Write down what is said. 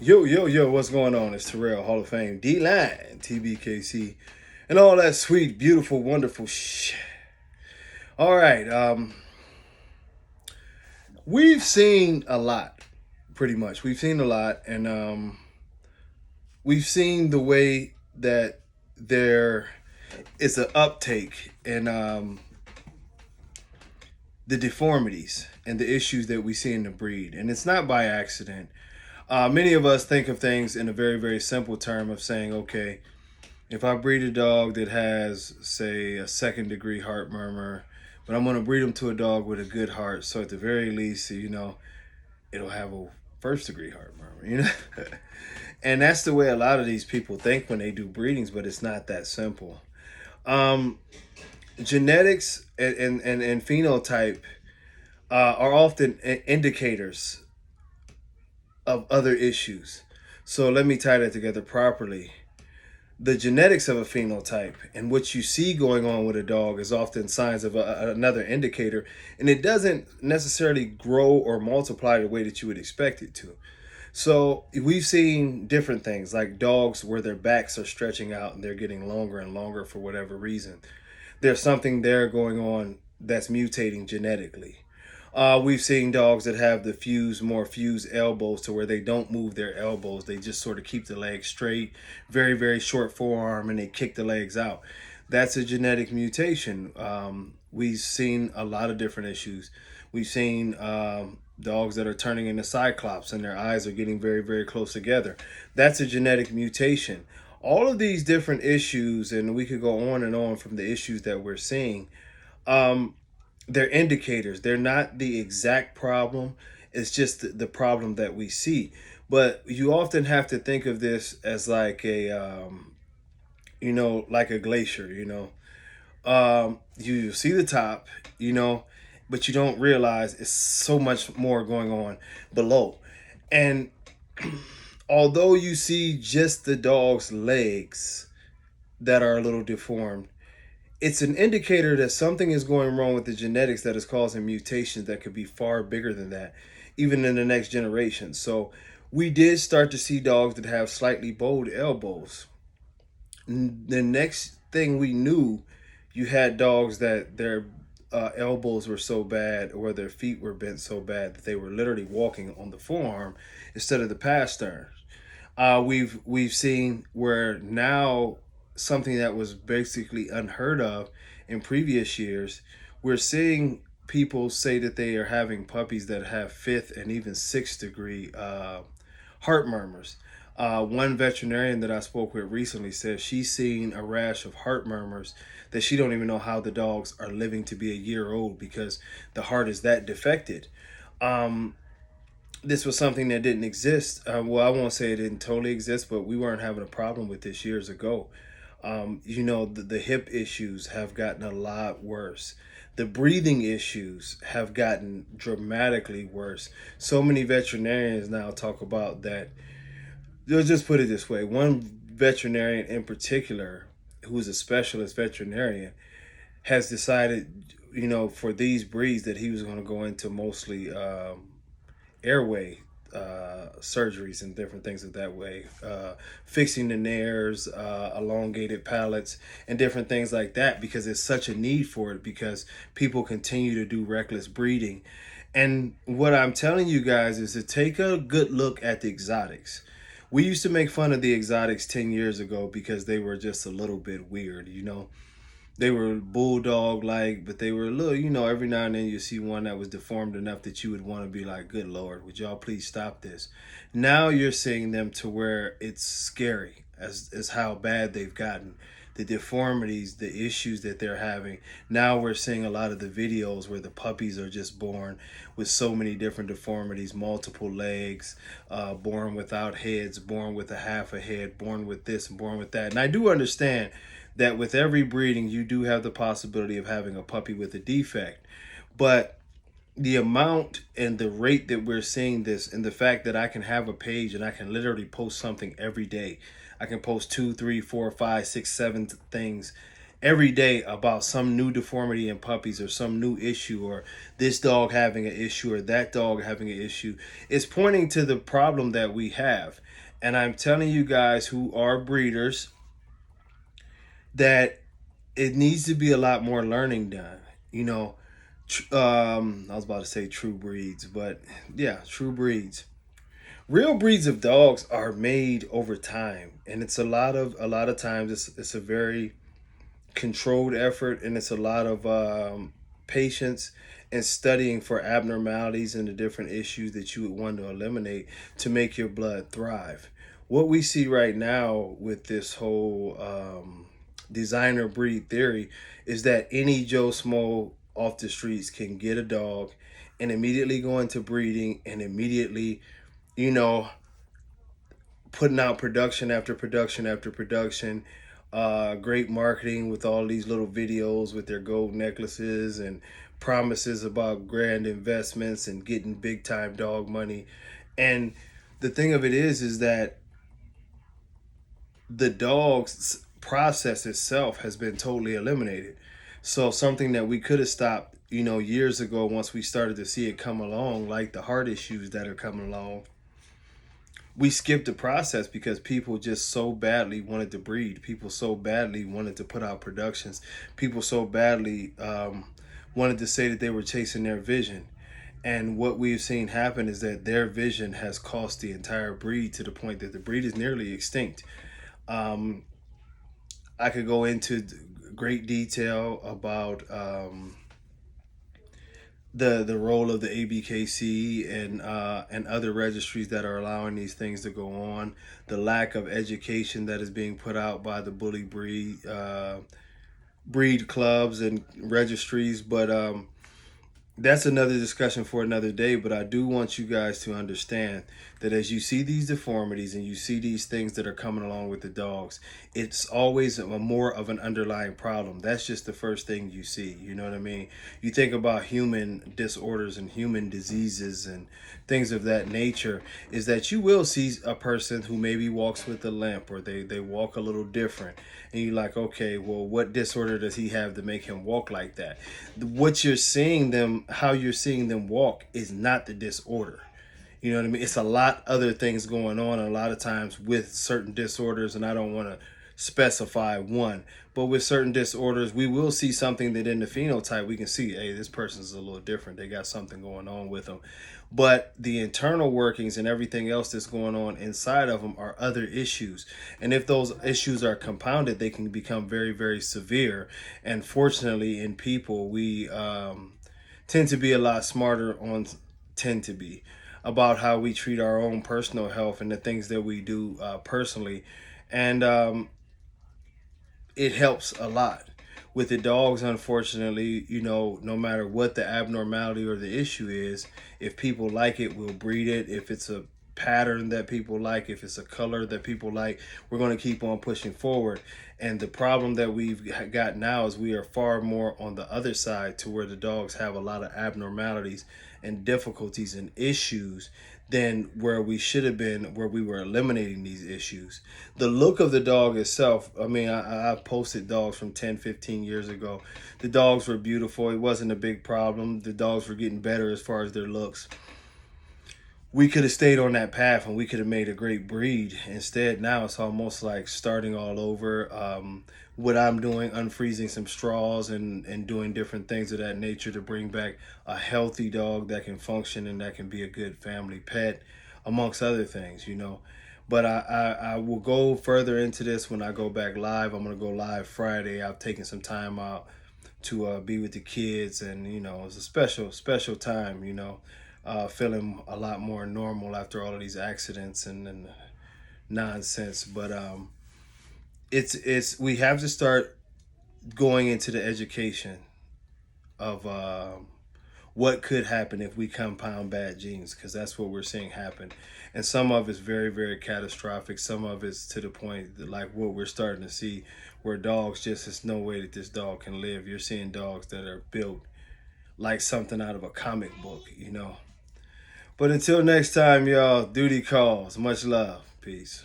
Yo, yo, yo, what's going on? It's Terrell, Hall of Fame, D-Line, tbkc, and all that sweet, beautiful, wonderful shit. All right, we've seen a lot, pretty much. We've seen a lot, and we've seen the way that there is an uptake in the deformities and the issues that we see in the breed. And it's not by accident. Many of us think of things in a very, very simple term of saying, okay, if I breed a dog that has, say, a second degree heart murmur, but I'm going to breed them to a dog with a good heart, so at the very least, it'll have a first degree heart murmur, And that's the way a lot of these people think when they do breedings, but it's not that simple. Um, Genetics and phenotype are often indicators of other issues. So let me tie that together properly. The genetics of a phenotype and what you see going on with a dog is often signs of another indicator, and it doesn't necessarily grow or multiply the way that you would expect it to. So we've seen different things like dogs where their backs are stretching out and they're getting longer and longer for whatever reason. There's something there going on that's mutating genetically. We've seen dogs that have the more fused elbows to where they don't move their elbows. They just sort of keep the legs straight, very, very short forearm, and they kick the legs out. That's a genetic mutation. We've seen a lot of different issues. We've seen dogs that are turning into cyclops and their eyes are getting very, very close together. That's a genetic mutation. All of these different issues, and we could go on and on from the issues that we're seeing. Um, they're indicators. They're not the exact problem. It's just the problem that we see. But you often have to think of this as like like a glacier. You see the top, but you don't realize it's so much more going on below. And although you see just the dog's legs that are a little deformed, it's an indicator that something is going wrong with the genetics that is causing mutations that could be far bigger than that, even in the next generation. So we did start to see dogs that have slightly bowed elbows. The next thing we knew, you had dogs that their elbows were so bad or their feet were bent so bad that they were literally walking on the forearm instead of the pastern. We've seen where now something that was basically unheard of in previous years, we're seeing people say that they are having puppies that have fifth and even sixth degree heart murmurs. One veterinarian that I spoke with recently said she's seen a rash of heart murmurs that she don't even know how the dogs are living to be a year old because the heart is that defected. Um, this was something that didn't exist. Well, I won't say it didn't totally exist, but we weren't having a problem with this years ago. The hip issues have gotten a lot worse. The breathing issues have gotten dramatically worse. So many veterinarians now talk about that. They'll just put it this way. One veterinarian in particular, who's a specialist veterinarian, has decided, for these breeds that he was going to go into mostly airway surgeries and different things of that way, fixing the nares, elongated palates, and different things like that because it's such a need for it because people continue to do reckless breeding. And what I'm telling you guys is to take a good look at the exotics. We used to make fun of the exotics 10 years ago because they were just a little bit weird. They were bulldog like, but they were a little, every now and then you see one that was deformed enough that you would want to be like, good Lord, would y'all please stop this? Now you're seeing them to where it's scary as how bad they've gotten. The deformities, the issues that they're having. Now we're seeing a lot of the videos where the puppies are just born with so many different deformities, multiple legs, born without heads, born with a half a head, born with this and born with that. And I do understand that with every breeding, you do have the possibility of having a puppy with a defect. But the amount and the rate that we're seeing this, and the fact that I can have a page and I can literally post something every day. I can post 2, 3, 4, 5, 6, 7 things every day about some new deformity in puppies or some new issue, or this dog having an issue or that dog having an issue. It's pointing to the problem that we have. And I'm telling you guys who are breeders that it needs to be a lot more learning done. You know, I was about to say true breeds, but yeah, true breeds. Real breeds of dogs are made over time, and it's a lot of times it's a very controlled effort, and it's a lot of patience and studying for abnormalities and the different issues that you would want to eliminate to make your blood thrive. What we see right now with this whole designer breed theory is that any Joe Smo off the streets can get a dog and immediately go into breeding and immediately, you know, putting out production after production after production. Great marketing with all these little videos with their gold necklaces and promises about grand investments and getting big time dog money. And the thing of it is that the dog's process itself has been totally eliminated. So something that we could have stopped, years ago, once we started to see it come along, like the heart issues that are coming along, we skipped the process because people just so badly wanted to breed. People so badly wanted to put out productions. People so badly wanted to say that they were chasing their vision. And what we've seen happen is that their vision has cost the entire breed to the point that the breed is nearly extinct. I could go into great detail about the role of the abkc and other registries that are allowing these things to go on, the lack of education that is being put out by the bully breed clubs and registries. But that's another discussion for another day. But I do want you guys to understand that as you see these deformities and you see these things that are coming along with the dogs, it's always more of an underlying problem. That's just the first thing you see. You know what I mean? You think about human disorders and human diseases and things of that nature, is that you will see a person who maybe walks with a limp, or they walk a little different. And you're like, okay, well, what disorder does he have to make him walk like that? What you're seeing them, how you're seeing them walk, is not the disorder. You know what I mean? It's a lot other things going on a lot of times with certain disorders, and I don't want to specify one, but with certain disorders, we will see something that in the phenotype we can see, hey, this person's a little different. They got something going on with them. But the internal workings and everything else that's going on inside of them are other issues. And if those issues are compounded, they can become very, very severe. And fortunately, in people, we tend to be a lot smarter about how we treat our own personal health and the things that we do personally. And it helps a lot. With the dogs, unfortunately, no matter what the abnormality or the issue is, if people like it, we'll breed it. If it's a pattern that people like, if it's a color that people like, we're going to keep on pushing forward. And the problem that we've got now is we are far more on the other side, to where the dogs have a lot of abnormalities and difficulties and issues than where we should have been, where we were eliminating these issues. The look of the dog itself, I mean, I posted dogs from 10, 15 years ago. The dogs were beautiful. It wasn't a big problem. The dogs were getting better as far as their looks. We could have stayed on that path and we could have made a great breed. Instead, now it's almost like starting all over. What I'm doing, unfreezing some straws and doing different things of that nature to bring back a healthy dog that can function and that can be a good family pet, amongst other things, But I will go further into this when I go back live. I'm going to go live Friday. I've taken some time out to be with the kids, and, it's a special time, feeling a lot more normal after all of these accidents and nonsense. But it's we have to start going into the education of what could happen if we compound bad genes, because that's what we're seeing happen. And some of it's very, very catastrophic. Some of it's to the point that, like what we're starting to see, where dogs, just, there's no way that this dog can live. You're seeing dogs that are built like something out of a comic book, But until next time, y'all, duty calls. Much love. Peace.